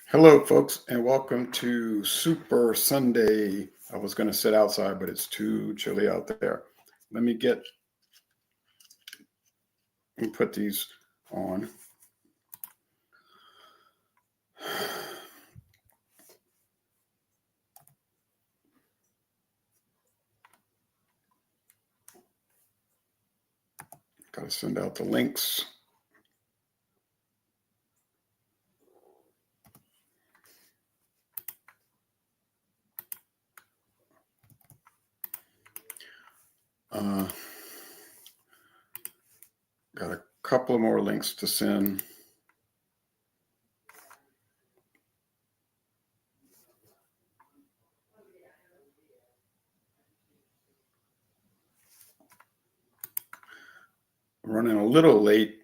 Hello, folks, and welcome to Super Sunday. I was going to sit outside, but it's too chilly out there. Let me get and put these on. Got to send out the links. Got a couple of more links to send. Running a little late,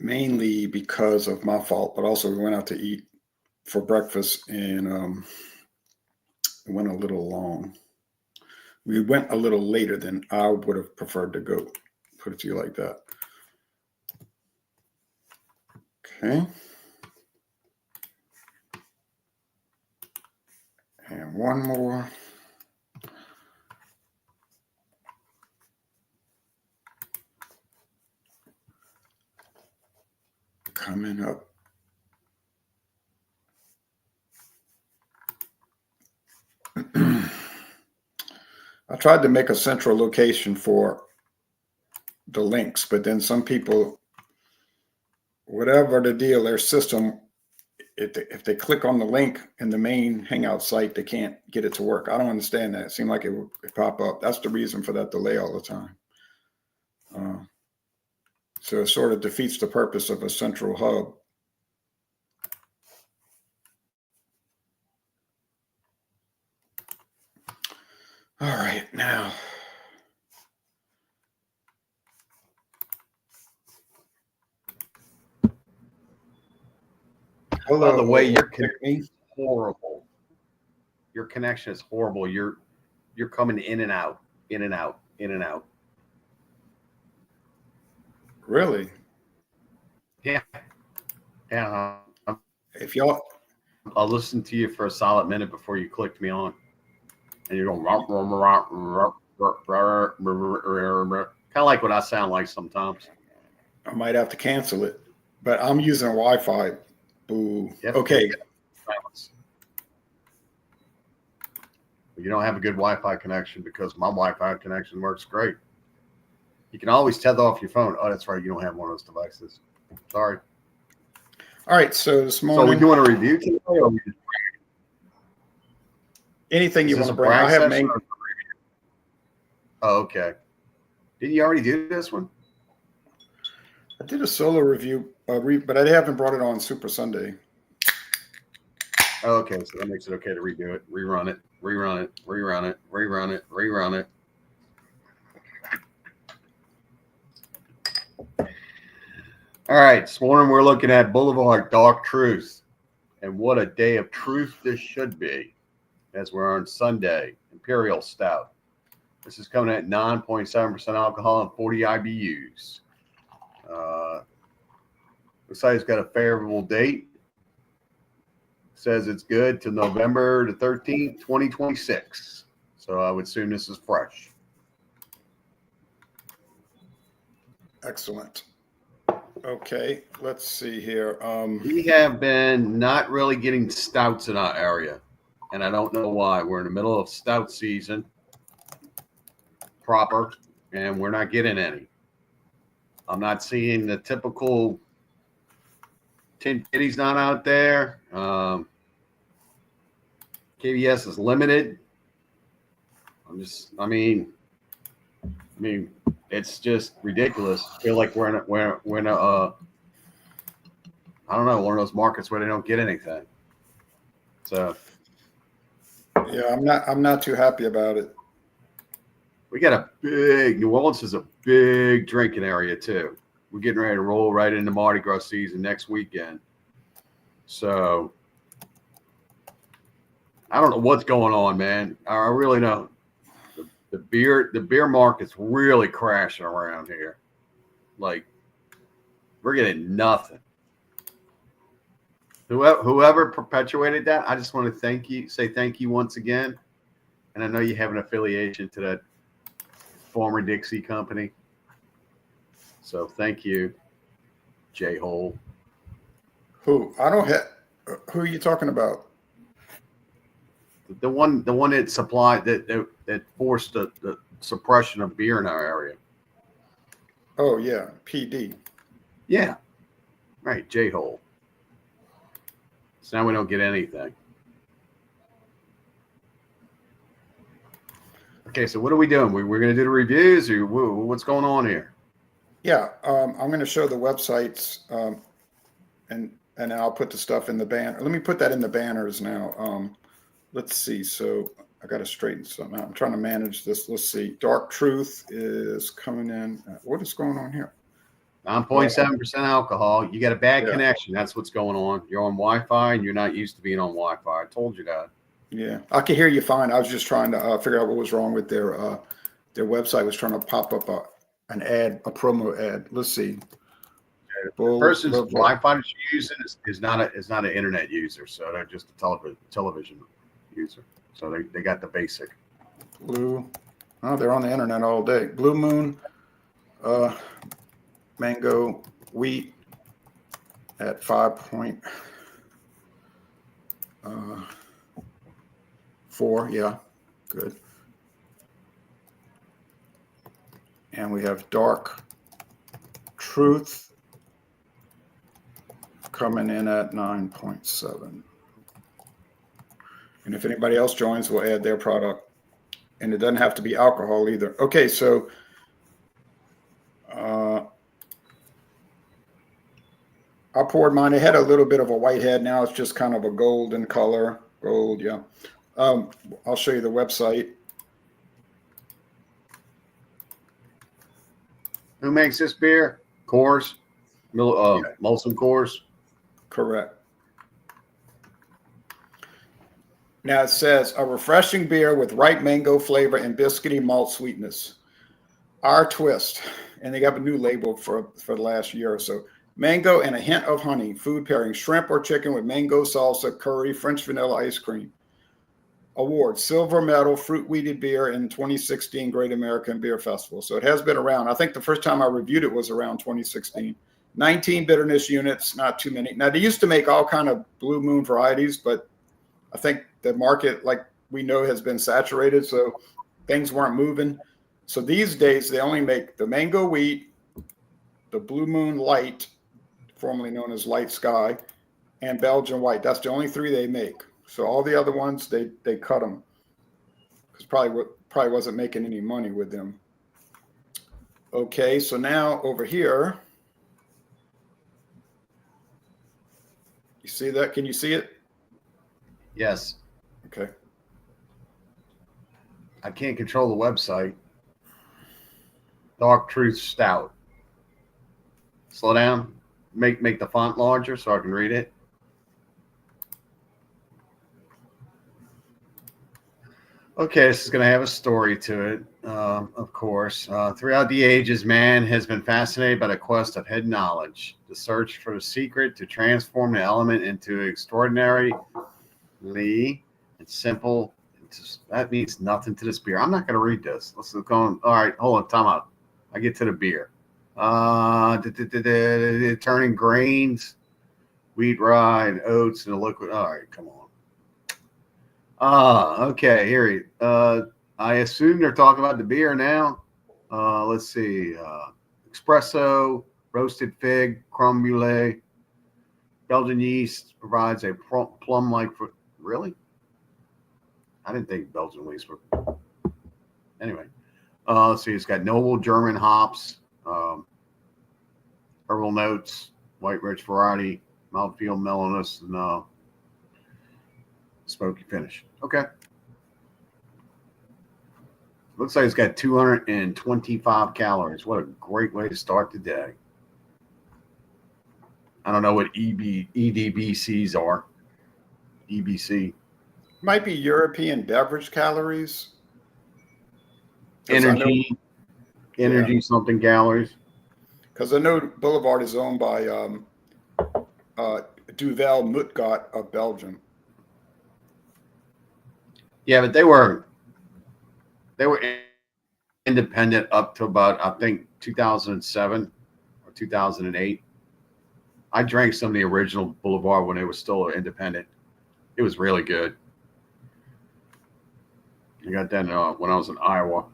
mainly because of my fault, but also we went out to eat for breakfast and it went a little long. We went a little later than I would have preferred to go, put it to you like that. Okay. And one more. Coming up. I tried to make a central location for the links, but then some people, whatever the deal, their system, if they click on the link in the main Hangout site, they can't get it to work. I don't understand that. It seemed like it would pop up. That's the reason for that delay all the time. So it sort of defeats the purpose of a central hub. All right, now. Hello. By the way, your connection is horrible. Your connection is horrible. You're coming in and out, in and out, in and out. Really? Yeah. Yeah. If y'all, I'll listen to you for a solid minute before you clicked me on, and you're going kind of like what I sound like sometimes. I might have to cancel it, but I'm using Wi-Fi. Boo. Yep. Okay. You don't have a good Wi-Fi connection because my Wi-Fi connection works great. You can always tether off your phone. Oh, that's right. You don't have one of those devices. Sorry. All right. So this morning. So we doing a review today, or we just anything you want to bring? I have made. Oh, okay. Didn't you already do this one? I did a solo review, but I haven't brought it on Super Sunday. Oh, okay, so that makes it okay to redo it, rerun it, rerun it, rerun it, rerun it, rerun it. All right, this morning we're looking at Boulevard Dark Truth, and what a day of truth this should be, as we're on Sunday, Imperial Stout. This is coming at 9.7% alcohol and 40 IBUs. Looks like it's got a favorable date. Says it's good to November the 13th, 2026. So I would assume this is fresh. Excellent. Okay, let's see here. We have been not really getting stouts in our area, and I don't know why. We're in the middle of stout season proper, and we're not getting any. I'm not seeing the typical Tin Kitty's not out there. KBS is limited. I mean, it's just ridiculous. I feel like we're in a I don't know, one of those markets where they don't get anything. So yeah, I'm not too happy about it. We got New Orleans is a big drinking area too. We're getting ready to roll right into Mardi Gras season next weekend. So I don't know what's going on, man. I really don't. The beer market's really crashing around here. Like, we're getting nothing. Whoever perpetuated that, I just want to say thank you once again. And I know you have an affiliation to that former Dixie company. So thank you, J-Hole. Who? I don't have. Who are you talking about? The one that supplied that forced the suppression of beer in our area. Oh yeah, PD. Yeah, right, J-Hole. So now we don't get anything. Okay, so what are we doing? We're going to do the reviews, or what's going on here? Yeah, I'm going to show the websites, and I'll put the stuff in the banner. Let me put that in the banners now. Let's see. So I got to straighten something out. I'm trying to manage this. Let's see. Dark Truth is coming in. What is going on here? 9.7% alcohol. You got a bad Yeah. connection. That's what's going on. You're on Wi-Fi, and you're not used to being on Wi-Fi. I told you that. Yeah, I can hear you fine. I was just trying to figure out what was wrong with their website. Was trying to pop up an ad, a promo ad. Let's see. The person's Wi-Fi that you're using is not an internet user, so they're just a television user. So they got the basic. Blue. Oh, they're on the internet all day. Blue Moon, mango, wheat at 5.4. Yeah, good. And we have Dark Truth coming in at 9.7. And if anybody else joins, we'll add their product. And it doesn't have to be alcohol either. Okay, so I poured mine. It had a little bit of a white head. Now it's just kind of a golden color. Gold, yeah. I'll show you the website. Who makes this beer? Coors, Molson Coors. Correct. Now it says a refreshing beer with ripe mango flavor and biscuity malt sweetness. Our twist, and they got a new label for the last year or so. Mango and a hint of honey. Food pairing: shrimp or chicken with mango salsa, curry, French vanilla ice cream. Award: silver medal fruit wheated beer in 2016 Great American Beer Festival. So it has been around. I think the first time I reviewed it was around 2016. 19 bitterness units, not too many. Now they used to make all kind of Blue Moon varieties, but I think the market, like we know, has been saturated, so things weren't moving. So these days they only make the mango wheat, the Blue Moon Light, formerly known as Light Sky, and Belgian White. That's the only three they make. So all the other ones, they cut them because probably wasn't making any money with them. Okay, so now over here, you see that? Can you see it? Yes. Okay. I can't control the website. Dark Truth Stout. Slow down. Make the font larger so I can read it. Okay, this is going to have a story to it, of course. Throughout the ages, man has been fascinated by the quest of hidden knowledge, the search for the secret to transform the element into extraordinarily and simple. That means nothing to this beer. I'm not going to read this. Let's go on. All right, hold on, time out. I get to the beer. Turning grains, wheat, rye, and oats in a liquid. All right, come on. Okay, here. I assume they're talking about the beer now. Let's see. Espresso, roasted fig, creme brulee. Belgian yeast provides a plum-like fruit. Really? I didn't think Belgian yeast were. Anyway, let's see. It's got noble German hops, herbal notes, white rich variety, mouthfeel mellowness, and smoky finish. Okay. Looks like it's got 225 calories. What a great way to start the day. I don't know what EDBCs are. EBC. Might be European beverage calories. Energy something calories. Because I know Boulevard is owned by Duvel Mutgat of Belgium. Yeah, but they were independent up to about, I think, 2007 or 2008. I drank some of the original Boulevard when it was still independent. It was really good. I got that when I was in Iowa,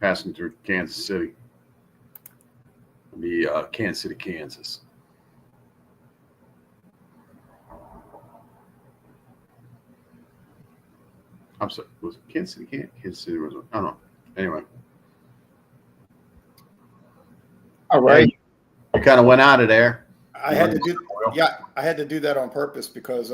passing through Kansas City. Kansas City, Kansas. I'm sorry, was it Kansas City? Kansas City was, I don't know. Anyway. All right. You kind of went out of there. I had to do that on purpose because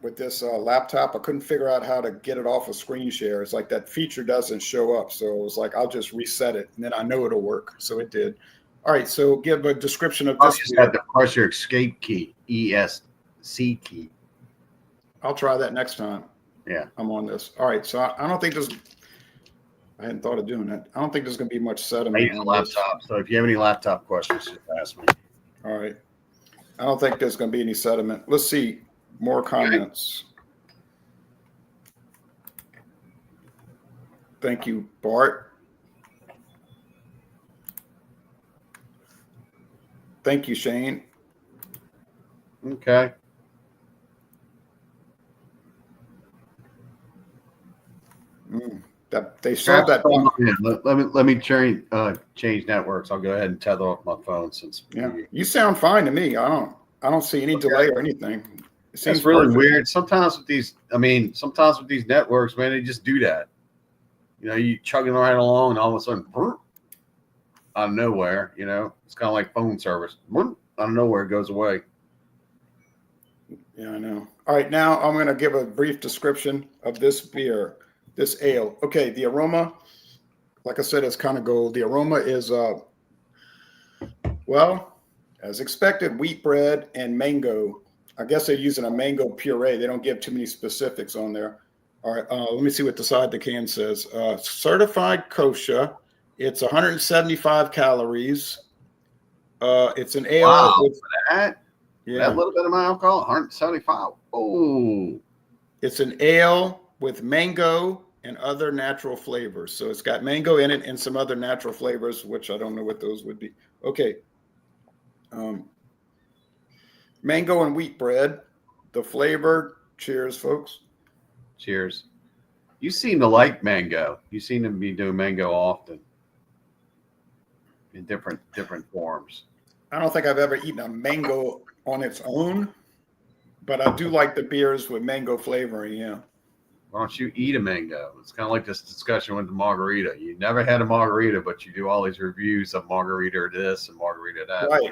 with this laptop, I couldn't figure out how to get it off of screen share. It's like that feature doesn't show up. So it was like, I'll just reset it and then I know it'll work. So it did. All right. So give a description of this. You just have to press your escape key, ESC key. I'll try that next time. Yeah. I'm on this. All right. So I don't think I hadn't thought of doing that. I don't think there's going to be much sediment. I use a laptop. So if you have any laptop questions, just ask me. All right. I don't think there's going to be any sediment. Let's see. More comments. Thank you, Bart. Thank you, Shane. Okay. That they sold that. Let me change networks. I'll go ahead and tether off my phone since. Yeah, you sound fine to me. I don't see any delay or anything. It seems really perfect. weird. Sometimes with these networks, man, they just do that. You know, you chugging right along, and all of a sudden, out of nowhere, you know, it's kind of like phone service. Out of nowhere, it goes away. Yeah, I know. All right, now I'm going to give a brief description of this beer, this ale. Okay, the aroma, like I said, it's kind of gold. The aroma is, well, as expected, wheat bread and mango. I guess they're using a mango puree. They don't give too many specifics on there. All right, let me see what the side of the can says. Certified kosher. It's 175 calories. It's an ale. Wow, with that? Yeah. That little bit of my alcohol, 175. Oh. It's an ale with mango and other natural flavors. So it's got mango in it and some other natural flavors, which I don't know what those would be. Okay. Mango and wheat bread. The flavor. Cheers, folks. Cheers. You seem to like mango. You seem to be doing mango often in different forms. I don't think I've ever eaten a mango on its own, but I do like the beers with mango flavoring. Yeah. Why don't you eat a mango? It's kind of like this discussion with the margarita. You never had a margarita, but you do all these reviews of margarita this and margarita that. Right.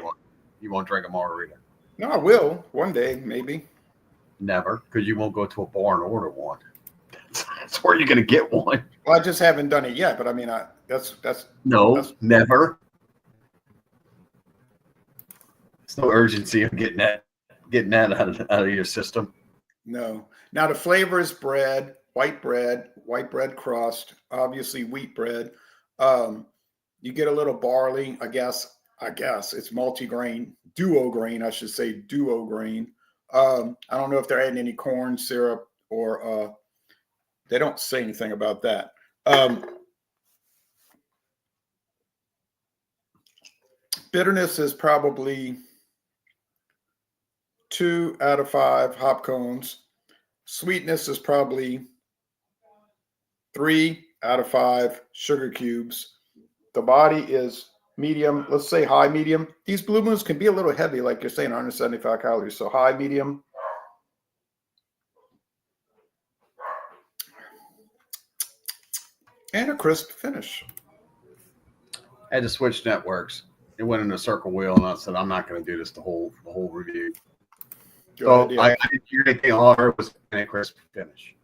You won't drink a margarita. No, I will one day, maybe. Never, because you won't go to a bar and order one. That's where you're going to get one. Well, I just haven't done it yet, but I mean, that's never. There's no urgency of getting that out of your system. No. Now the flavor is bread, white bread crust, obviously wheat bread. You get a little barley, I guess it's multi-grain, duo grain, I should say duo grain. I don't know if they're adding any corn syrup or they don't say anything about that. Bitterness is probably 2 out of 5 hop cones. Sweetness is probably 3 out of 5 sugar cubes. The body is medium, let's say high medium. These Blue Moons can be a little heavy, like you're saying, 175 calories. So high medium. And a crisp finish. I had to switch networks. It went in a circle wheel, and I said, I'm not going to do this the whole review. So I didn't hear anything. All I heard was a crisp finish.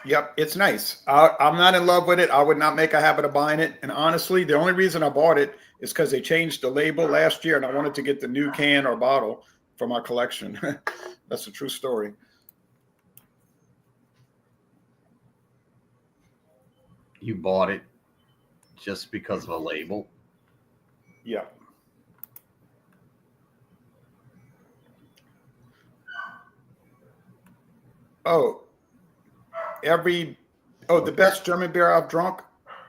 Yep, it's nice. I'm not in love with it. I would not make a habit of buying it. And honestly, the only reason I bought it is because they changed the label last year, and I wanted to get the new can or bottle for my collection. That's a true story. You bought it just because of a label? Yeah. Oh, every the best German beer I've drunk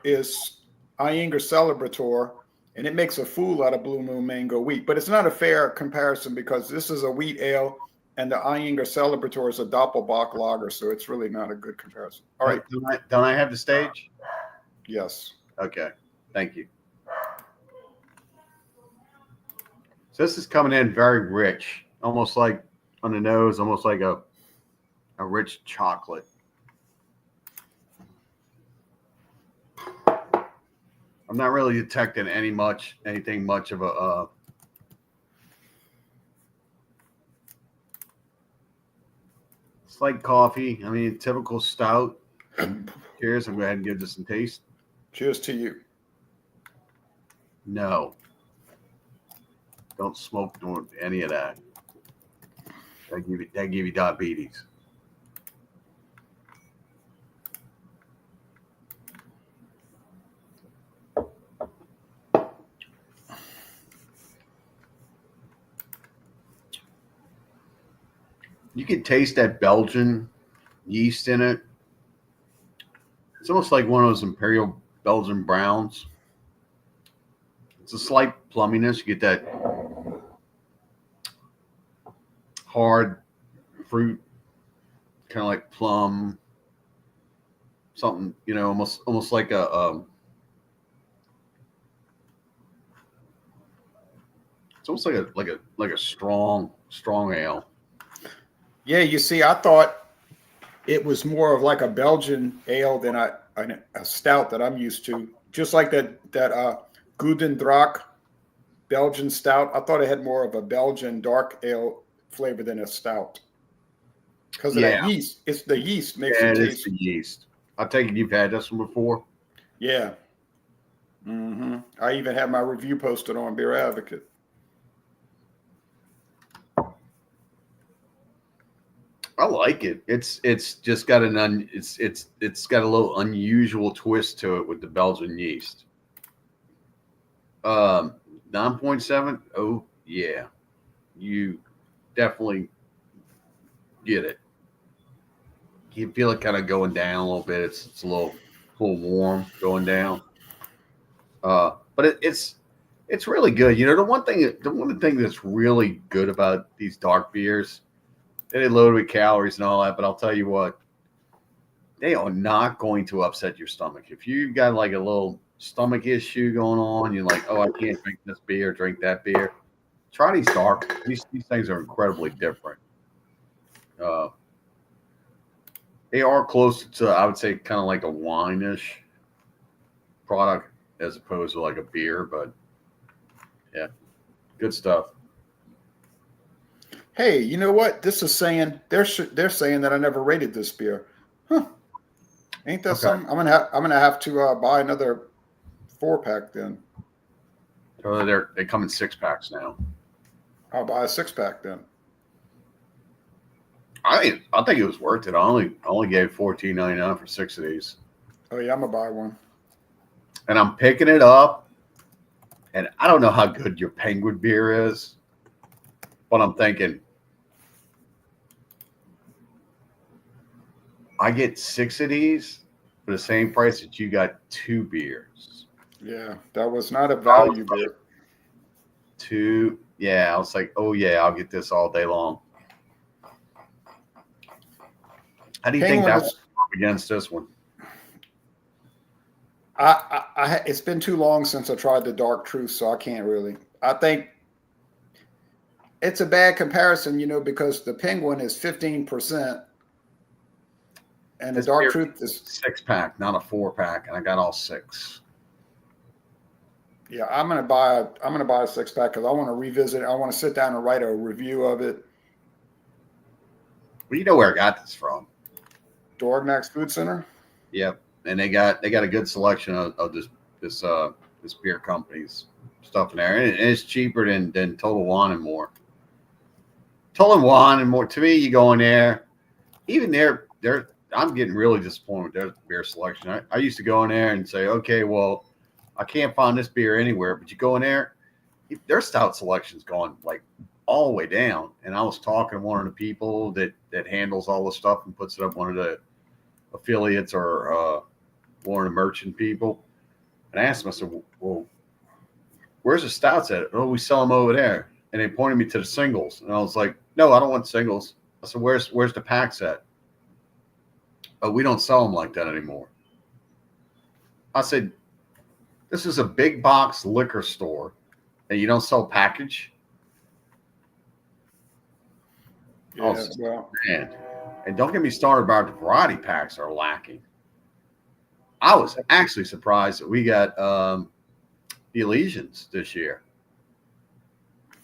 is Eyinger Celebrator, and it makes a fool out of Blue Moon Mango wheat. But it's not a fair comparison because this is a wheat ale, and the Eyinger Celebrator is a Doppelbock lager, so it's really not a good comparison. All right. Don't I have the stage? Yes. Okay. Thank you. So this is coming in very rich, almost like on the nose, almost like a rich chocolate. I'm not really detecting anything much of a it's like coffee. I mean, typical stout. Cheers. I'm going to go ahead and give this some taste. Cheers to you. No. Don't smoke any of that. That give you diabetes. You can taste that Belgian yeast in it. It's almost like one of those Imperial Belgian browns. It's a slight plumminess. You get that hard fruit, kind of like plum, something, almost like it's almost like a strong ale. Yeah, you see, I thought it was more of like a Belgian ale than a stout that I'm used to. Just like that Guden Draak Belgian stout. I thought it had more of a Belgian dark ale flavor than a stout. Because of that yeast. It's the yeast makes it taste. It is the yeast. I take it you've had this one before? Yeah. Mm-hmm. I even had my review posted on Beer Advocate. I like it. It's just got it's got a little unusual twist to it with the Belgian yeast. 9.7. Oh yeah, you definitely get it. You feel it kind of going down a little bit. It's a little warm going down. But it's really good. The one thing that's really good about these dark beers. They're loaded with calories and all that, but I'll tell you what, they are not going to upset your stomach. If you've got like a little stomach issue going on, you're like, oh, I can't drink this beer, drink that beer. Try these dark. These things are incredibly different. They are closer to, I would say, kind of like a wine-ish product as opposed to like a beer, but yeah, good stuff. Hey, you know what? This is saying they're saying that I never rated this beer. Huh? Ain't that something? I'm gonna have to buy another 4-pack then. So they come in 6-packs now. I'll buy a 6-pack then. I think it was worth it. I only gave $14.99 for 6 of these. Oh yeah, I'm gonna buy one. And I'm picking it up, and I don't know how good your Penguin beer is, but I'm thinking I get 6 of these for the same price that you got 2 beers. Yeah, that was not a value beer. 2, yeah. I was like, oh yeah, I'll get this all day long. How do you think that was against this one? It's been too long since I tried the Dark Truth, so I can't really. I think it's a bad comparison, because the Penguin is 15%, and the Dark Truth is 6-pack, not a 4-pack, and I got all 6. Yeah, I'm gonna buy a 6-pack because I want to revisit it. I want to sit down and write a review of it. Well, you know where I got this from? Dorognax Food Center. Yep, and they got a good selection of this beer company's stuff in there, and it's cheaper than Total Wine and More. Total Wine and More, to me, you go in there, even there, I'm getting really disappointed with their beer selection. I used to go in there and say, okay, well, I can't find this beer anywhere, but you go in there, their stout selection's gone like all the way down. And I was talking to one of the people that handles all the stuff and puts it up, one of the affiliates or one of the merchant people. And I asked him, I said, well, where's the stouts at? Oh, we sell them over there. And they pointed me to the singles. And I was like, no, I don't want singles. I said, where's the packs at? Oh, we don't sell them like that anymore. I said, this is a big box liquor store and you don't sell package? Yeah, Oh, well, man. And don't get me started about the variety packs are lacking. I was actually surprised that we got the Elysians this year.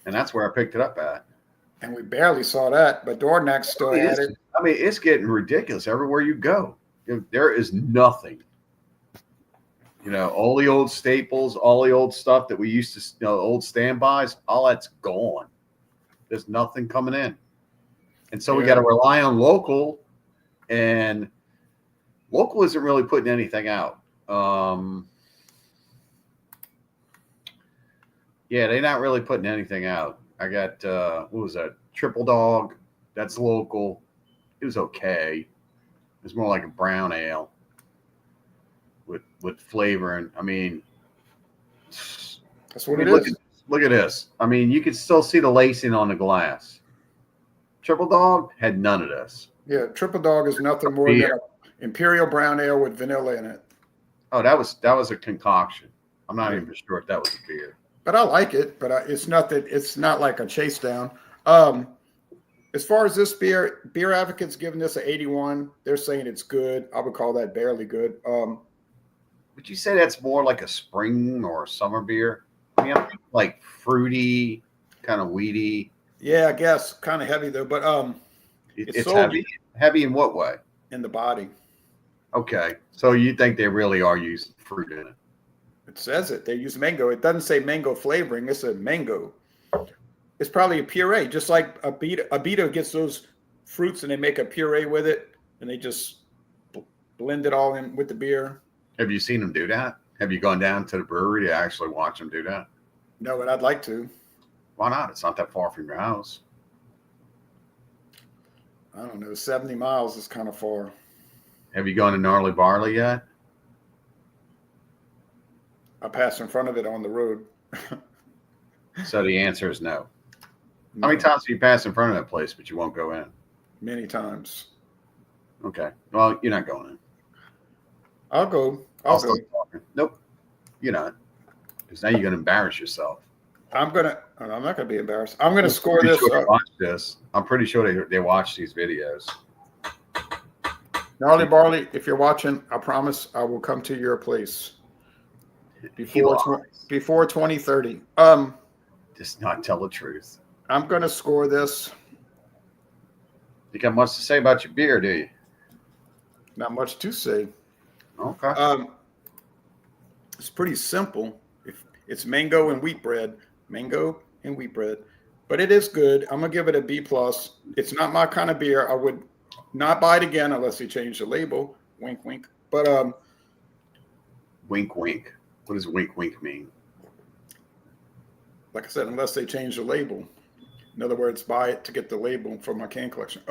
And that's where I picked it up at. and we barely saw that, but Dornack still had it. I mean, it's getting ridiculous everywhere you go. There is nothing. You know, all the old staples, all the old stuff that we used to, old standbys, all that's gone. There's nothing coming in. And so we got to rely on local, and local isn't really putting anything out. Yeah, they're not really putting anything out. I got, what was that? Triple Dog. That's local. It was okay. It was more like a brown ale with flavoring. I mean, That's what it is. Look at this. I mean, you could still see the lacing on the glass. Triple Dog had none of this. Yeah, Triple Dog is nothing more than an imperial brown ale with vanilla in it. Oh, that was a concoction. I'm not even sure if that was a beer. But I like it. But it's not like a chase down. As far as this beer, Beer Advocate's giving this an 81. They're saying it's good. I would call that barely good. Would you say that's more like a spring or a summer beer? I mean, I'm thinking like fruity, kind of weedy. Yeah, I guess kind of heavy though. But it's heavy. Heavy in what way? In the body. Okay, so you think they really are using fruit in it? It says it. They use mango. It doesn't say mango flavoring. It said mango. It's probably a puree, just like Abita gets those fruits and they make a puree with it, and they just blend it all in with the beer. Have you seen them do that? Have you gone down to the brewery to actually watch them do that? No, but I'd like to. Why not? It's not that far from your house. I don't know. 70 miles is kind of far. Have you gone to Gnarly Barley yet? I pass in front of it on the road. So the answer is no. How many times have you passed in front of that place, but you won't go in? Many times. Okay. Well, you're not going in. I'll go. I'll go. Nope. You're not. Because now you're going to embarrass yourself. I'm not going to be embarrassed. I'm going to score this. Watch this. I'm pretty sure they watch these videos. Gnarly Barley, if you're watching, I promise I will come to your place before 2030. Just not tell the truth. I'm going to score this. You got much to say about your beer, do you? Not much to say. Okay. It's pretty simple. It's mango and wheat bread. Mango and wheat bread. But it is good. I'm going to give it a B+. It's not my kind of beer. I would not buy it again unless they change the label. Wink, wink. But wink, wink. What does wink, wink mean? Like I said, unless they change the label. In other words, buy it to get the label for my can collection.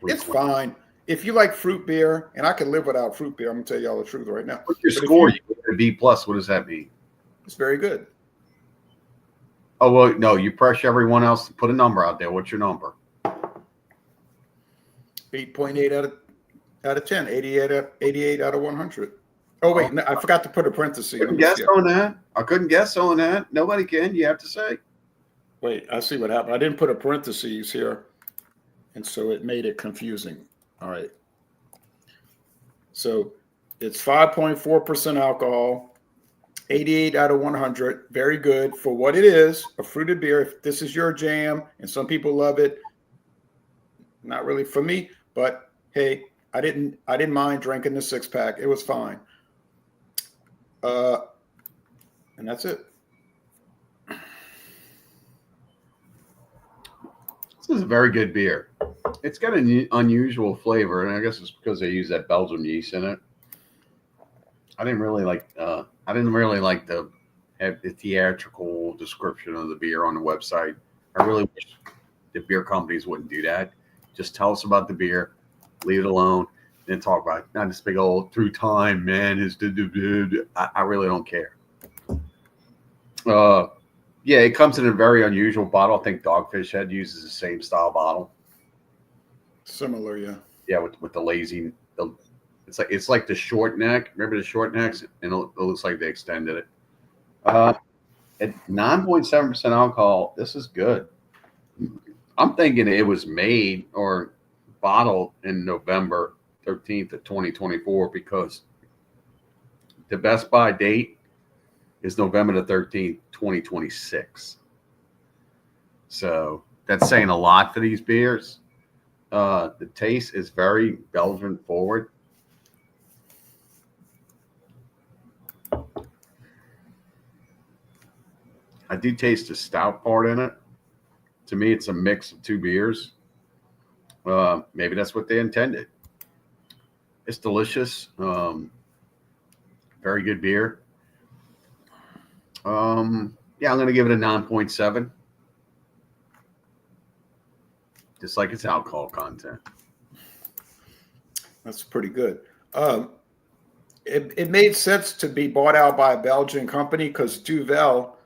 It's fine. If you like fruit beer, and I can live without fruit beer, I'm going to tell you all the truth right now. What's your score? You get a B+. What does that mean? It's very good. Oh, well, no, you pressure everyone else to put a number out there. What's your number? 8.8 out of 10. 88 out of 100. Oh, wait. No, I forgot to put a parenthesis. I couldn't guess on that. I couldn't guess on that. Nobody can. You have to say. Wait, I see what happened. I didn't put a parenthesis here, and so it made it confusing. All right. So it's 5.4% alcohol, 88 out of 100. Very good for what it is, a fruited beer. If this is your jam, and some people love it, not really for me, but hey, I didn't mind drinking the 6-pack. It was fine. And that's it. This is a very good beer. It's got an unusual flavor, and I guess it's because they use that Belgian yeast in it. I didn't really like the theatrical description of the beer on the website. I really wish the beer companies wouldn't do that. Just tell us about the beer, leave it alone, then talk about it. Not this big old through time, man. I really don't care. Yeah, it comes in a very unusual bottle. I think Dogfish Head uses the same style bottle. Similar, yeah. Yeah, with the lazy, it's like the short neck. Remember the short necks? And it looks like they extended it. At 9.7% alcohol, this is good. I'm thinking it was made or bottled in November 13th of 2024 because the best buy date is November the 13th, 2026. So that's saying a lot for these beers. The taste is very Belgian forward. I do taste the stout part in it. To me, it's a mix of two beers. Maybe that's what they intended. It's delicious. Very good beer. Yeah, I'm going to give it a 9.7. Just like its alcohol content. That's pretty good. It made sense to be bought out by a Belgian company because Duvel,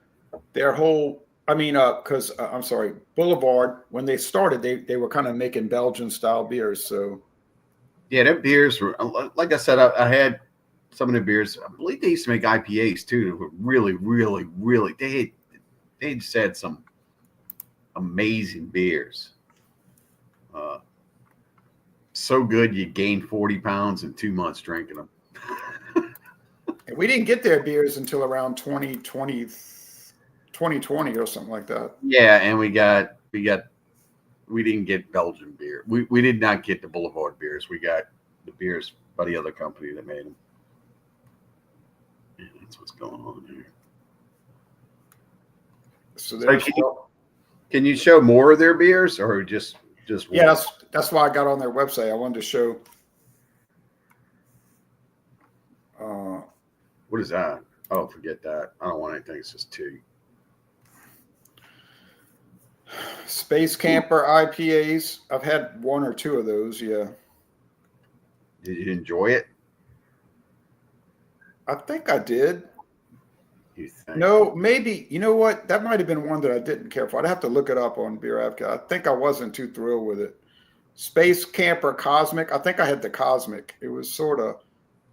their whole, I'm sorry, Boulevard, when they started, they were kind of making Belgian style beers. So, yeah, their beers were, like I said, I had some of the beers. I believe they used to make IPAs too. They were really, really, really, they just had some amazing beers. So good you gained 40 pounds in 2 months drinking them. we didn't get their beers until around 2020 or something like that. Yeah, and we didn't get Belgian beer. We did not get the Boulevard beers. We got the beers by the other company that made them. Yeah, that's what's going on here. So can you show more of their beers or just one? Yeah, that's why I got on their website. I wanted to show. What is that? Oh, forget that. I don't want anything. It's just two. Space Camper IPAs. I've had one or two of those. Yeah. Did you enjoy it? I think I did. You think? No, maybe. You know what? That might have been one that I didn't care for. I'd have to look it up on Beer Advocate. I think I wasn't too thrilled with it. Space Camper Cosmic. I think I had the Cosmic. It was sort of,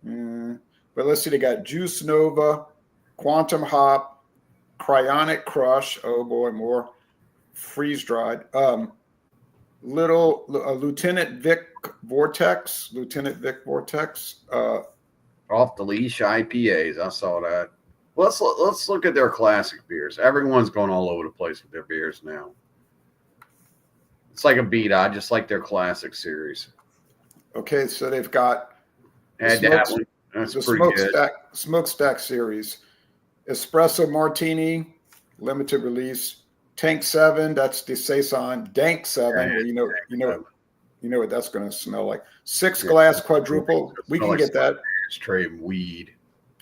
but let's see. They got Juice Nova, Quantum Hop, Cryonic Crush. Oh boy, more freeze dried. Lieutenant Vic Vortex. Off the leash IPAs. I saw that. Let's look at their classic beers. Everyone's going all over the place with their beers now. It's like a beat. I just like their classic series. Okay, so they've got Had that one. That's pretty good. Smokestack series, Espresso Martini, limited release, Tank 7. That's the Saison Dank 7. Well, you know what that's going to smell like. 6 glass quadruple. We can get that. It's trading weed.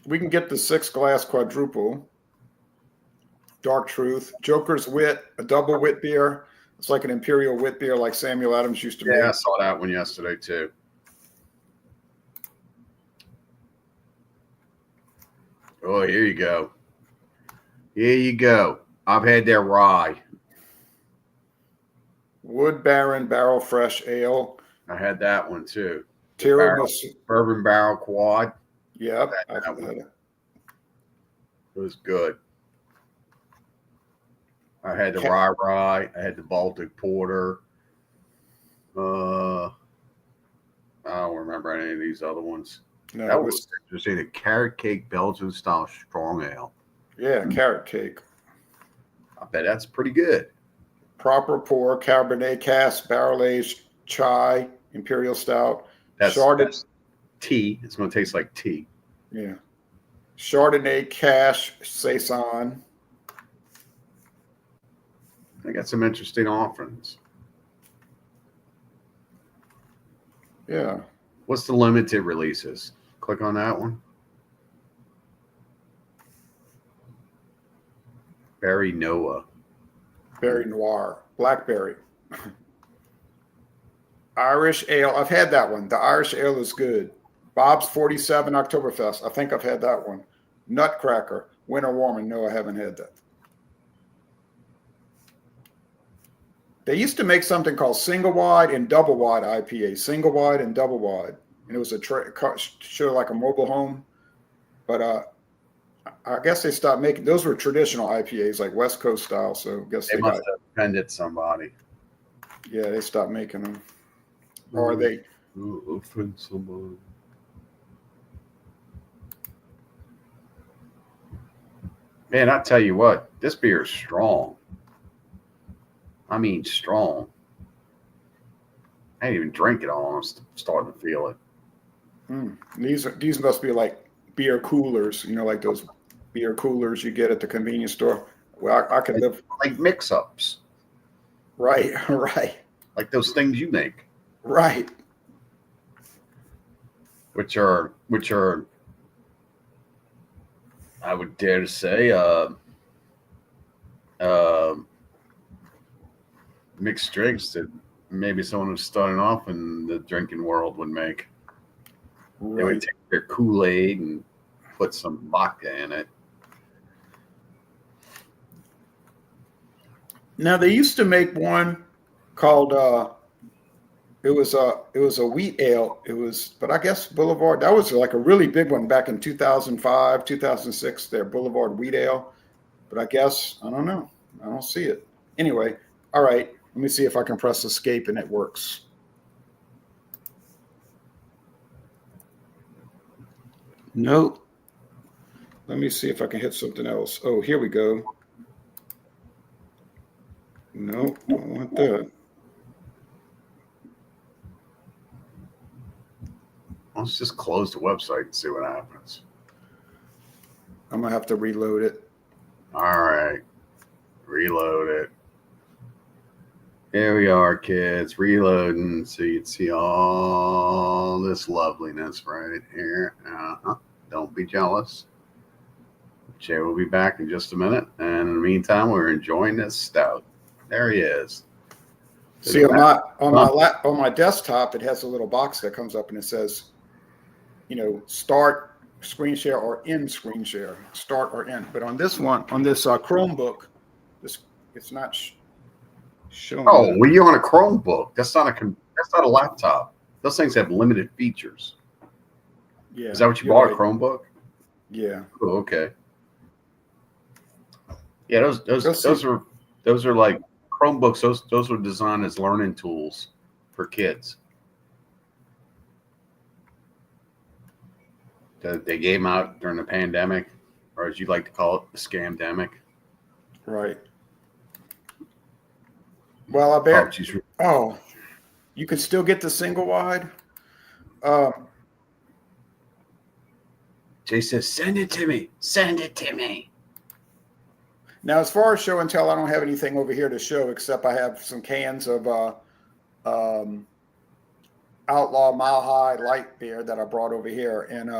We can get the 6 glass quadruple. Dark Truth, Joker's Wit, a double wit beer. It's like an imperial wit beer, like Samuel Adams used to make. Yeah, I saw that one yesterday too. Oh, here you go. Here you go. I've had their rye. Wood Baron Barrel Fresh Ale. I had that one too. Bourbon Barrel Quad. Yep. I've had it. It was good. I had the rye. I had the Baltic Porter. I don't remember any of these other ones. No, that was interesting. The Carrot Cake Belgian style strong ale. Yeah, Carrot Cake. I bet that's pretty good. Proper pour, Cabernet Cask, barrel aged chai, imperial stout. That's tea. It's going to taste like tea. Yeah. Chardonnay Cash Saison. I got some interesting offerings. Yeah. What's the limited releases? Click on that one. Barry Noah. Berry Noir, blackberry. Irish Ale. I've had that one. The Irish Ale is good. Bob's 47 Oktoberfest. I think I've had that one. Nutcracker, Winter Warming. No, I haven't had that. They used to make something called single wide and double wide IPA, single wide and double wide. And it was a show like a mobile home. But I guess they stopped making, those were traditional IPAs, like West Coast style. So I guess They must have offended somebody. Yeah, they stopped making them. Or they offend somebody. Man, I tell you what, this beer is strong. I mean, strong. I didn't even drink it all. I'm starting to feel it. These must be like beer coolers, like those beer coolers you get at the convenience store. Well, I could live like mix-ups. Right, right. Like those things you make. Right. Which are I would dare to say mixed drinks that maybe someone who's starting off in the drinking world would make. Right. They would take their Kool-Aid and put some vodka in it. Now they used to make one called it was a wheat ale. But I guess Boulevard, that was like a really big one back in 2005, 2006, their Boulevard wheat ale. But I guess, I don't know. I don't see it. Anyway, all right. Let me see if I can press escape and it works. Nope. Let me see if I can hit something else. Oh, here we go. Nope, don't want that. Let's just close the website and see what happens. I'm going to have to reload it. All right. Reload it. Here we are, kids. Reloading so you can see all this loveliness right here. Don't be jealous. Jay will be back in just a minute. And in the meantime, we're enjoying this stout. There he is. See, on my desktop, it has a little box that comes up and it says, start screen share or end screen share, start or end. But on this one, on this Chromebook, it's not showing. Oh, well, you're on a Chromebook. That's not a laptop. Those things have limited features. Yeah. Is that what you bought, right. A Chromebook? Yeah. Oh, okay. Yeah, those are like Chromebooks. Those are designed as learning tools for kids. They came out during the pandemic, or as you like to call it, the scamdemic. Right. Well, I bet. Oh, you can still get the single wide. Jay says, "Send it to me. Send it to me." Now, as far as show and tell, I don't have anything over here to show except I have some cans of Outlaw Mile High Light beer that I brought over here, and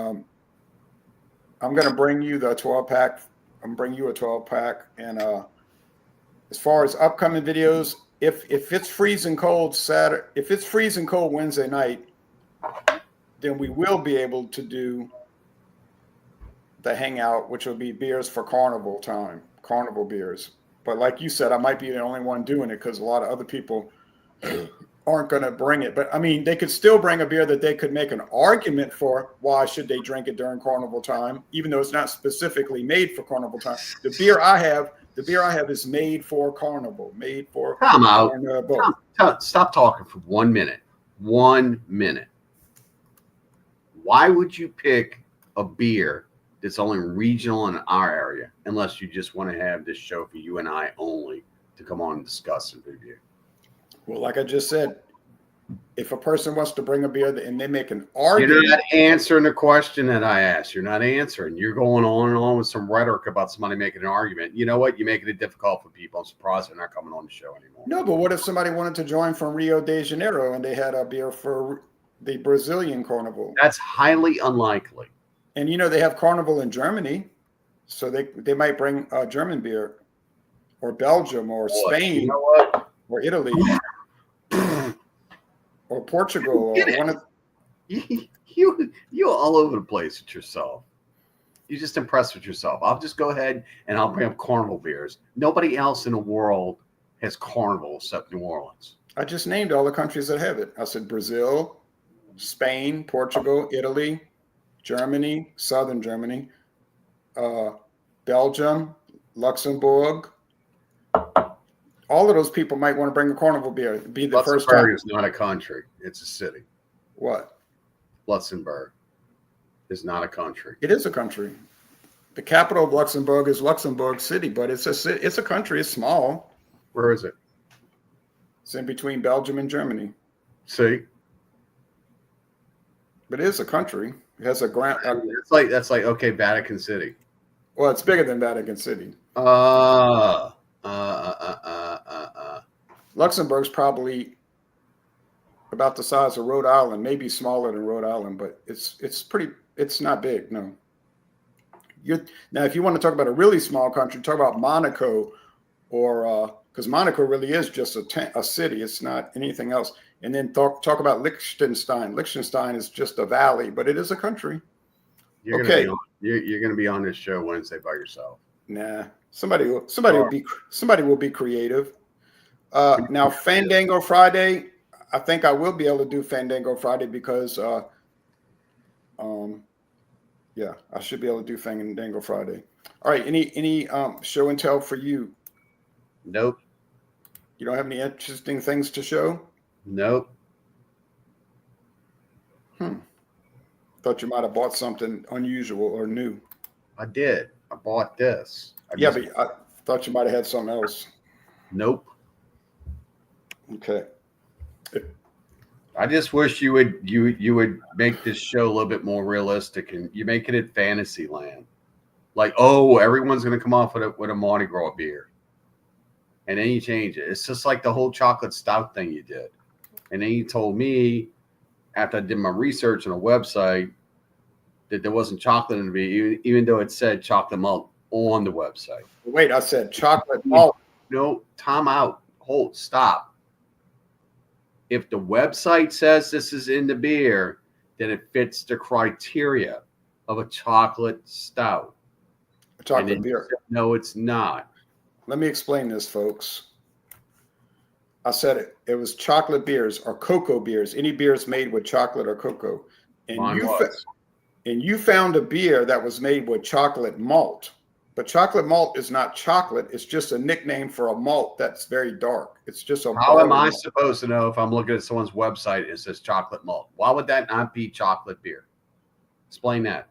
I'm going to bring you the 12-pack. I'm bring you a 12-pack, and as far as upcoming videos, if it's freezing cold if it's freezing cold Wednesday night, then we will be able to do the hangout, which will be beers for carnival time, carnival beers. But like you said, I might be the only one doing it because a lot of other people aren't going to bring it. But I mean, they could still bring a beer that they could make an argument for why should they drink it during carnival time, even though it's not specifically made for carnival time. The beer I have is made for carnival, made for Come out. Stop talking for 1 minute. 1 minute. Why would you pick a beer that's only regional in our area, unless you just want to have this show for you and I only to come on and discuss and review? Well, like I just said, if a person wants to bring a beer and they make an argument. You're not answering the question that I asked. You're not answering. You're going on and on with some rhetoric about somebody making an argument. You know what? You're making it difficult for people. I'm surprised they're not coming on the show anymore. No, but what if somebody wanted to join from Rio de Janeiro and they had a beer for the Brazilian carnival? That's highly unlikely. And, they have carnival in Germany, so they might bring a German beer. or Belgium or Boy, Spain you know what? or Italy or Portugal or one of. You all over the place with yourself. You're just impressed with yourself. I'll just go ahead and I'll bring up Carnival beers. Nobody else in the world has Carnival except New Orleans. I just named all the countries that have it. I said Brazil, Spain, Portugal, Italy, Germany, Southern Germany, Belgium, Luxembourg. All of those people might want to bring a Carnival beer. It'd be the first time. Luxembourg is not a country. It's a city. What? Luxembourg is not a country. It is a country. The capital of Luxembourg is Luxembourg City, but it's a country. It's small. Where is it? It's in between Belgium and Germany. See? But it is a country. It has a grand. That's like okay, Vatican City. Well, it's bigger than Vatican City. Luxembourg's probably about the size of Rhode Island, maybe smaller than Rhode Island, but it's not big, no. Now, if you want to talk about a really small country, talk about Monaco, or because Monaco really is just a city, it's not anything else. And then talk about Liechtenstein. Liechtenstein is just a valley, but it is a country. You're okay, you're gonna be on this show Wednesday by yourself. Nah, somebody will be creative. Now Fandango Friday, I think I will be able to do Fandango Friday because yeah, I should be able to do Fandango Friday. All right, any show and tell for you? Nope. You don't have any interesting things to show? Nope. Thought you might have bought something unusual or new. I did. I bought this. But I thought you might have had something else. Nope. Okay. I just wish you would make this show a little bit more realistic, and you make it in fantasy land. Like, oh, everyone's gonna come off with a Mardi Gras beer, and then you change it. It's just like the whole chocolate stout thing you did, and then you told me after I did my research on a website that there wasn't chocolate in the beer, even though it said chocolate malt on the website. Wait, I said chocolate malt. No, time out. Hold, stop. If the website says this is in the beer, then it fits the criteria of a chocolate stout. A chocolate beer. No, it's not. Let me explain this, folks. I said it was chocolate beers or cocoa beers, any beers made with chocolate or cocoa. And you found a beer that was made with chocolate malt. But chocolate malt is not chocolate. It's just a nickname for a malt that's very dark. It's just a. How am I supposed to know if I'm looking at someone's website it says chocolate malt? Why would that not be chocolate beer? Explain that.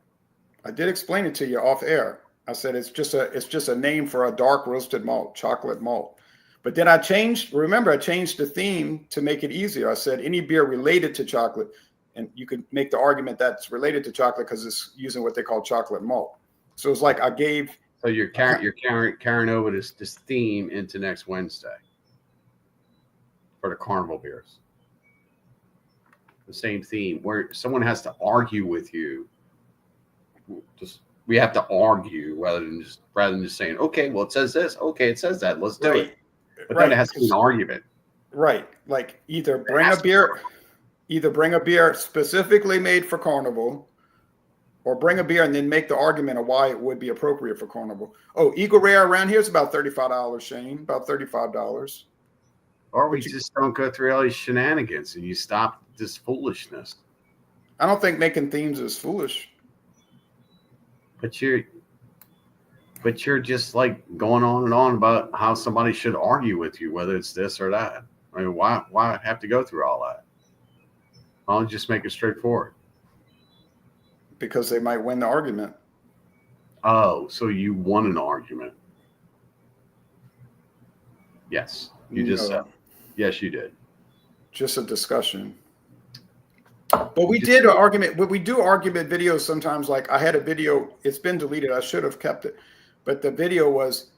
I did explain it to you off air. I said it's just a name for a dark roasted malt, chocolate malt. But then I changed the theme to make it easier. I said any beer related to chocolate, and you could make the argument that's related to chocolate because it's using what they call chocolate malt. So it's like I gave. So you're carrying over this theme into next Wednesday for the Carnival beers. The same theme where someone has to argue with you. We have to argue rather than just saying, okay, well, it says this. Okay, it says that. Let's do it. But then it has to be an argument. Right. Like either bring a beer specifically made for Carnival, or bring a beer and then make the argument of why it would be appropriate for Carnival. Oh, Eagle Rare around here is about $35, Shane. About $35. Or we just don't go through all these shenanigans and you stop this foolishness. I don't think making themes is foolish. But you're just like going on and on about how somebody should argue with you, whether it's this or that. I mean, why have to go through all that? I'll just make it straightforward. Because they might win the argument. Oh, so you won an argument. Yes, you just said. Yes, you did. Just a discussion. But we did an argument. But we do argument videos sometimes. Like I had a video. It's been deleted. I should have kept it. But the video was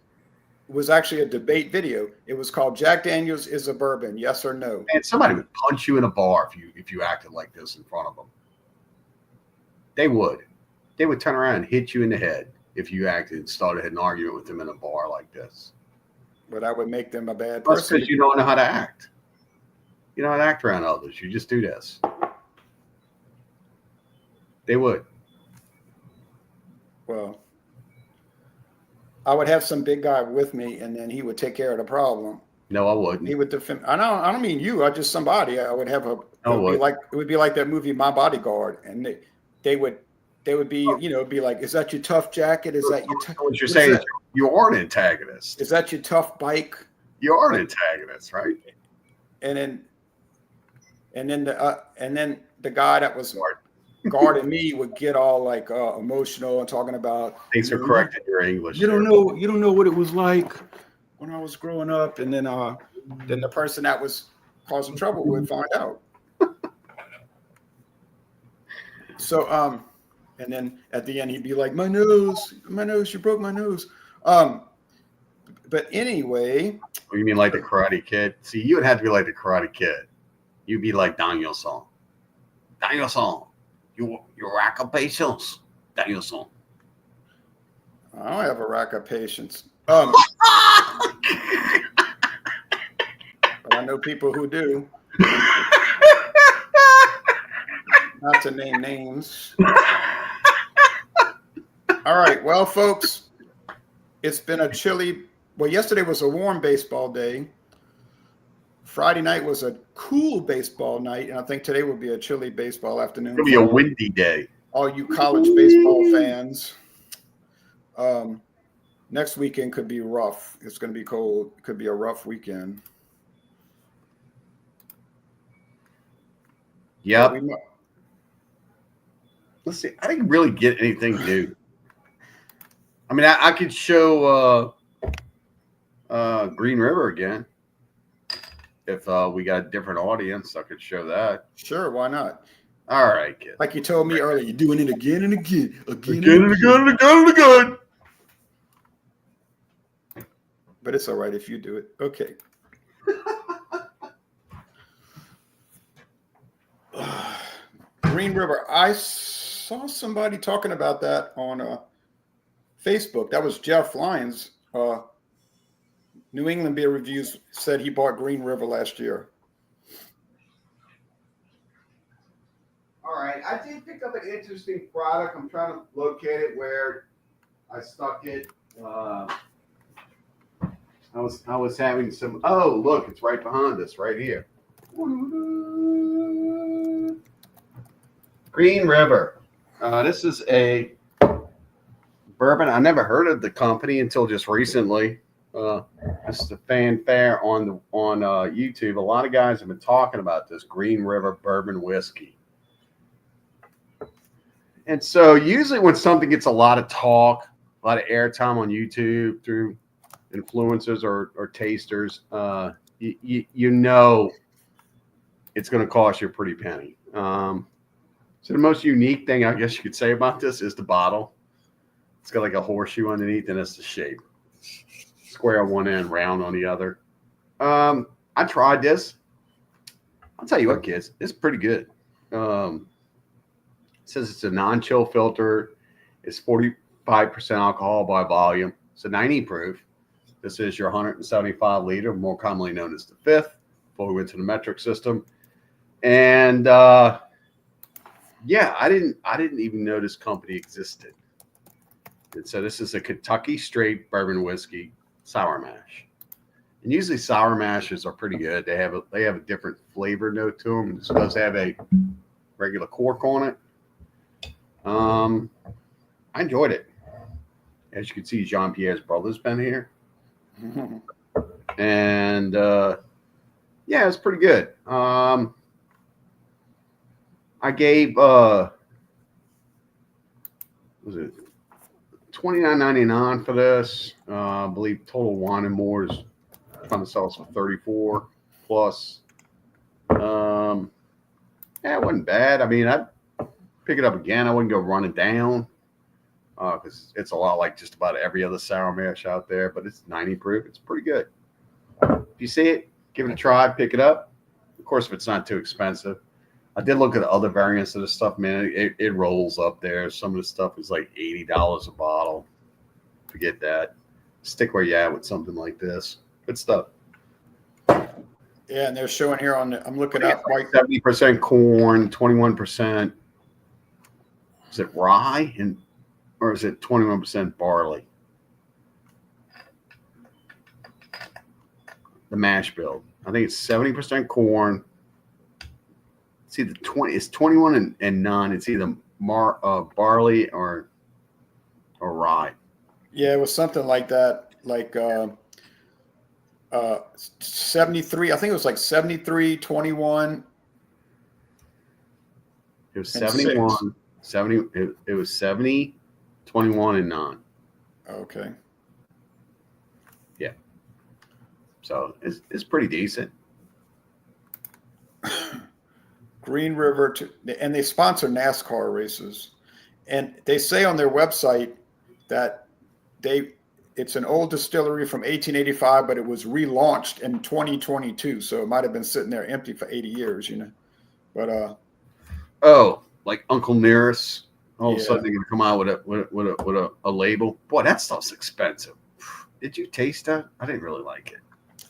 actually a debate video. It was called Jack Daniels is a bourbon, yes or no? And somebody would punch you in a bar if you acted like this in front of them. They would turn around and hit you in the head if you started an argument with them in a bar like this. But I would make them a bad That's person. because you don't know how to act. You don't know how to act around others. You just do this. They would. Well, I would have some big guy with me, and then he would take care of the problem. No, I wouldn't. He would defend. I don't mean you. I just somebody. I would have a. I would. It would be like that movie, My Bodyguard, and they would be, you know, be like, is that your tough jacket? Is that your what you're saying is you are an antagonist. Is that your tough bike? You are an antagonist, right? And then the guy that was guarding me would get all like emotional and talking about. Thanks for correcting your English. You don't know what it was like when I was growing up, and then the person that was causing trouble would find out. So and then at the end he'd be like, my nose, you broke my nose. But anyway. Oh, you mean like the Karate Kid? See, you would have to be like the Karate Kid. You'd be like Daniel-san. Daniel-san, you rack of patience. Daniel-san. I don't have a rack of patience. But I know people who do. Not to name names. All right. Well, folks, it's been a chilly. Well, yesterday was a warm baseball day. Friday night was a cool baseball night, and I think today will be a chilly baseball afternoon. It'll be a windy day. All you college baseball fans. Next weekend could be rough. It's going to be cold. It could be a rough weekend. Yep. Let's see. I didn't really get anything new. I mean, I could show Green River again. If we got a different audience, I could show that. Sure, why not? All right, kid. Like you told me earlier, you're doing it again and again. But it's all right if you do it. Okay. Green River. I saw somebody talking about that on Facebook. That was Jeff Lyons. New England Beer Reviews said he bought Green River last year. All right. I did pick up an interesting product. I'm trying to locate it where I stuck it. I was having some. Oh, look, it's right behind us, right here. Green River. This is a bourbon. I never heard of the company until just recently. This is a fanfare on YouTube. A lot of guys have been talking about this Green River bourbon whiskey. And so usually when something gets a lot of talk, a lot of airtime on YouTube through influencers or tasters, you know it's going to cost you a pretty penny. So the most unique thing I guess you could say about this is the bottle. It's got like a horseshoe underneath, and it's the shape. Square on one end, round on the other. I tried this. I'll tell you what, kids, it's pretty good. It says it's a non-chill filter. It's 45% alcohol by volume. It's a 90 proof. This is your 175 liter, more commonly known as the fifth, before we went to the metric system. And yeah, I didn't even know this company existed. And so this is a Kentucky straight bourbon whiskey sour mash. And usually sour mashes are pretty good. They have a different flavor note to them. This does have a regular cork on it. I enjoyed it. As you can see, Jean-Pierre's brother's been here. And yeah, it's pretty good. I gave was it $29.99 for this. I believe Total Wine and More is trying to sell us for $34 plus. Yeah, it wasn't bad. I mean, I'd pick it up again. I wouldn't go run it down because it's a lot like just about every other sour mash out there, but it's 90 proof. It's pretty good. If you see it, give it a try, pick it up. Of course, if it's not too expensive. I did look at other variants of this stuff, man. It rolls up there. Some of the stuff is like $80 a bottle. Forget that. Stick where you at with something like this. Good stuff. Yeah, and they're showing here on. I'm looking up like 70% corn, 21%. Is it rye or is it 21% barley? The mash bill. I think it's 70% corn. It's either 20. It's 21 and none. It's either barley or rye. Yeah, it was something like that. Like 73. I think it was like 73, 21. It was and 71, 6. 70. It was 70, 21 and none. Okay. Yeah. So it's pretty decent. Green River, and they sponsor NASCAR races. And they say on their website that it's an old distillery from 1885, but it was relaunched in 2022. So it might have been sitting there empty for 80 years, But oh, like Uncle Nearest. All of a Yeah. sudden they're gonna come out with a label. Boy, that stuff's expensive. Did you taste that? I didn't really like it.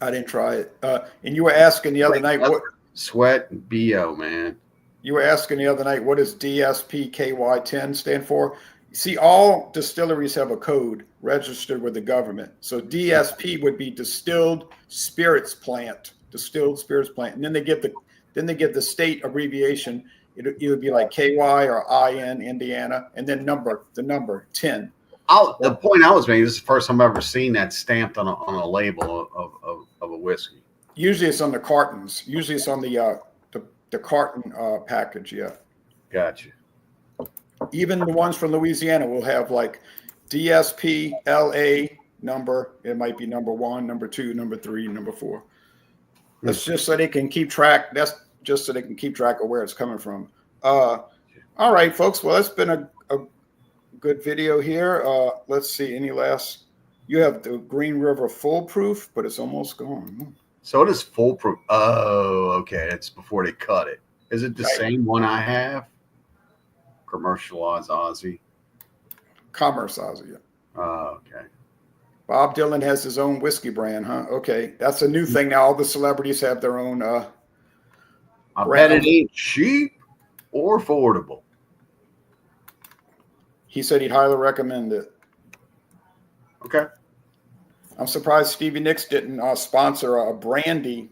I didn't try it. And you were asking the other night what Sweat and BO, man. you were asking the other night, what does DSPKY10 stand for? See, all distilleries have a code registered with the government. So DSP would be distilled spirits plant, and then they give the state abbreviation. It would be like KY or IN, Indiana, and then the number 10. The point I was making, this is the first time I've ever seen that stamped on a label of a whiskey. Usually it's on the cartons. Usually it's on the carton package. Yeah. Gotcha. Even the ones from Louisiana will have like DSP LA number. It might be number 1, number 2, number 3, number 4. That's just so they can keep track. That's just so they can keep track of where it's coming from. All right, folks. Well, it's been a good video here. Let's see. Any last? You have the Green River Foolproof, but it's almost gone. So it is foolproof. Oh, okay. It's before they cut it. Is it the same one I have? Commercialized Aussie. Commerce Aussie. Oh, okay. Bob Dylan has his own whiskey brand, huh? Okay, that's a new thing now. All the celebrities have their own. I bet it ain't cheap or affordable. He said he'd highly recommend it. Okay. I'm surprised Stevie Nicks didn't sponsor a brandy,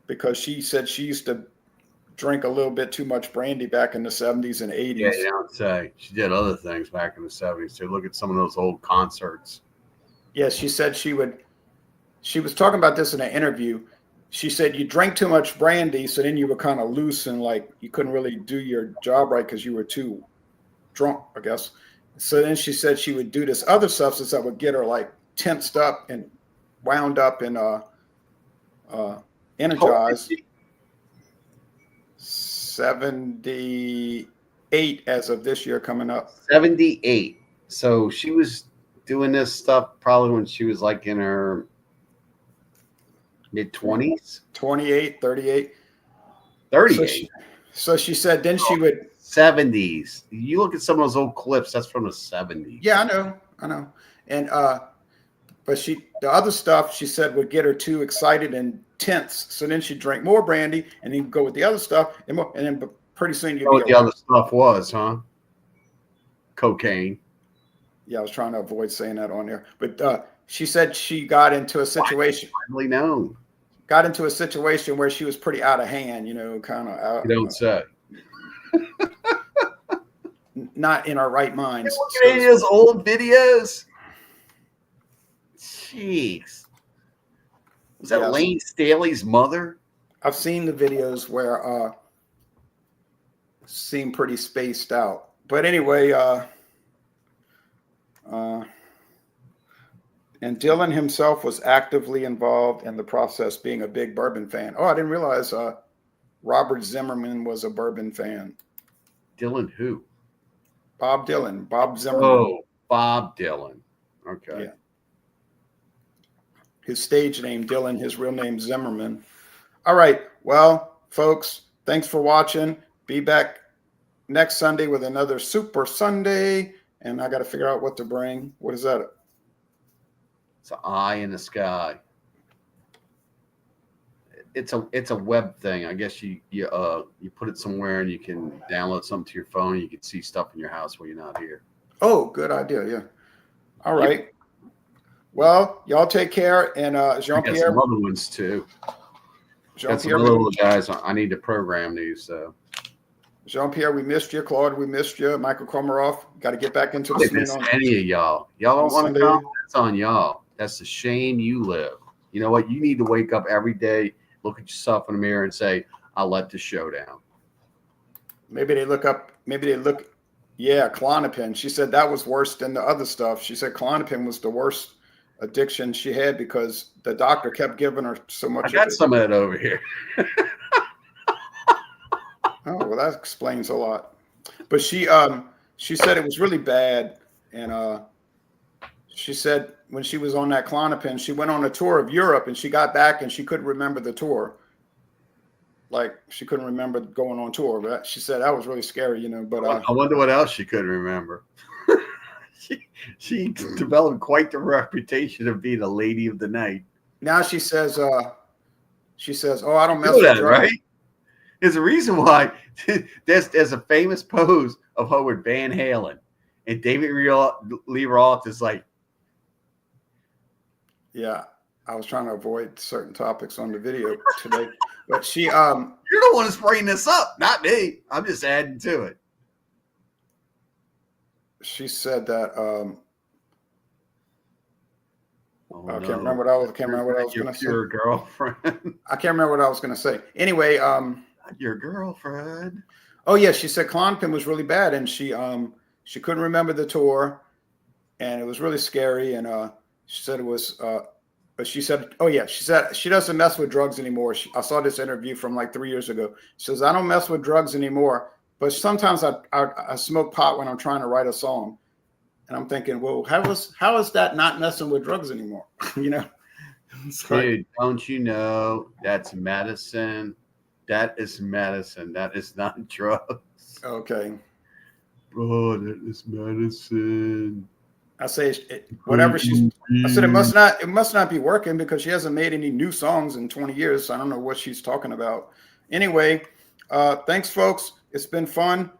because she said she used to drink a little bit too much brandy back in the 70s and 80s. Yeah, I would say she did other things back in the 70s too. Look at some of those old concerts. Yeah, she said she was talking about this in an interview. She said you drank too much brandy, so then you were kind of loose and like you couldn't really do your job right because you were too drunk, I guess. So then she said she would do this other substance that would get her like tensed up and wound up and energized. 78 as of this year coming up. 78. So she was doing this stuff probably when she was like in her mid-20s. 28, 38. 38. So she said then she would 70s. You look at some of those old clips, that's from the 70s. Yeah, I know. And but the other stuff she said would get her too excited and tense. So then she'd drink more brandy and then go with the other stuff and then pretty soon you'd be what the other stuff was, huh? Cocaine. Yeah, I was trying to avoid saying that on there. But she said she got into a situation. Widely known. Got into a situation where she was pretty out of hand, kind of out. You don't say. Not in our right minds. Look at those old videos. Jeez. Was that Lane Staley's mother? I've seen the videos where seem pretty spaced out. But anyway, and Dylan himself was actively involved in the process, being a big bourbon fan. Oh, I didn't realize Robert Zimmerman was a bourbon fan. Dylan who? Bob Dylan. Bob Zimmerman. Oh, Bob Dylan. Okay. Yeah. His stage name, Dylan, his real name, Zimmerman. All right. Well, folks, thanks for watching. Be back next Sunday with another Super Sunday. And I got to figure out what to bring. What is that? It's an eye in the sky. it's a web thing. I guess you put it somewhere and you can download something to your phone. And you can see stuff in your house when you're not here. Oh, good idea. Yeah. All Yep. right. Well, y'all take care. And I got Jean-Pierre, some other ones too. Got some Jean-Pierre, other little guys. I need to program these. So Jean-Pierre, we missed you. Claude, we missed you. Michael Komarov, got to get back into I the didn't swing miss on. any of y'all. Y'all don't want to Sunday. come. That's on y'all. That's the shame you live. You know what? You need to wake up every day, look at yourself in the mirror, and say, "I'll let the show down." Maybe they look up. Maybe they look. Yeah, Klonopin. She said that was worse than the other stuff. She said Klonopin was the worst addiction she had because the doctor kept giving her so much. I got some of that over here. Oh, well, that explains a lot. But she said it was really bad, and she said when she was on that Klonopin, she went on a tour of Europe, and she got back and she couldn't remember the tour. Like she couldn't remember going on tour. But she said that was really scary, you know. But I wonder what else she couldn't remember. she developed quite the reputation of being a lady of the night. now she says, "Oh, I don't mess You know with that, drugs." right? There's a reason why there's a famous pose of her with Van Halen, and David Lee Roth is like, Yeah, I was trying to avoid certain topics on the video today, but she "You're the one who's bringing this up, not me. I'm just adding to it." she said that I can't remember no. what I was going to say. Your girlfriend. I can't remember what I was going to say. Anyway, Your girlfriend. oh yeah, she said Klonopin was really bad, and she couldn't remember the tour, and it was really scary. And she said it was, but she said, oh yeah, she said she doesn't mess with drugs anymore. I saw this interview from like 3 years ago. She says I don't mess with drugs anymore, but sometimes I smoke pot when I'm trying to write a song, and I'm thinking, well, how is that not messing with drugs anymore? You know, Dude, don't you know that's medicine? That is medicine. That is not drugs. Okay. Bro, that is medicine. I say whatever she's. I said it must not be working because she hasn't made any new songs in 20 years. So I don't know what she's talking about. Anyway, thanks, folks. It's been fun.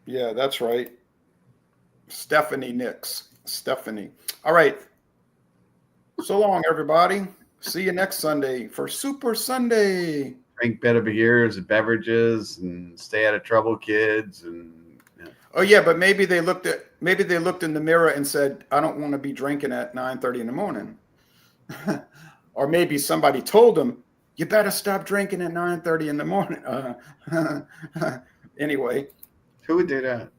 Yeah, that's right. Stephanie Nix. Stephanie. All right. So long, everybody. See you next Sunday for Super Sunday. Drink better beers and beverages and stay out of trouble, kids. And oh yeah, but maybe they looked in the mirror and said, "I don't want to be drinking at 9:30 in the morning." Or maybe somebody told them, "You better stop drinking at 9:30 in the morning." Anyway, who would do that?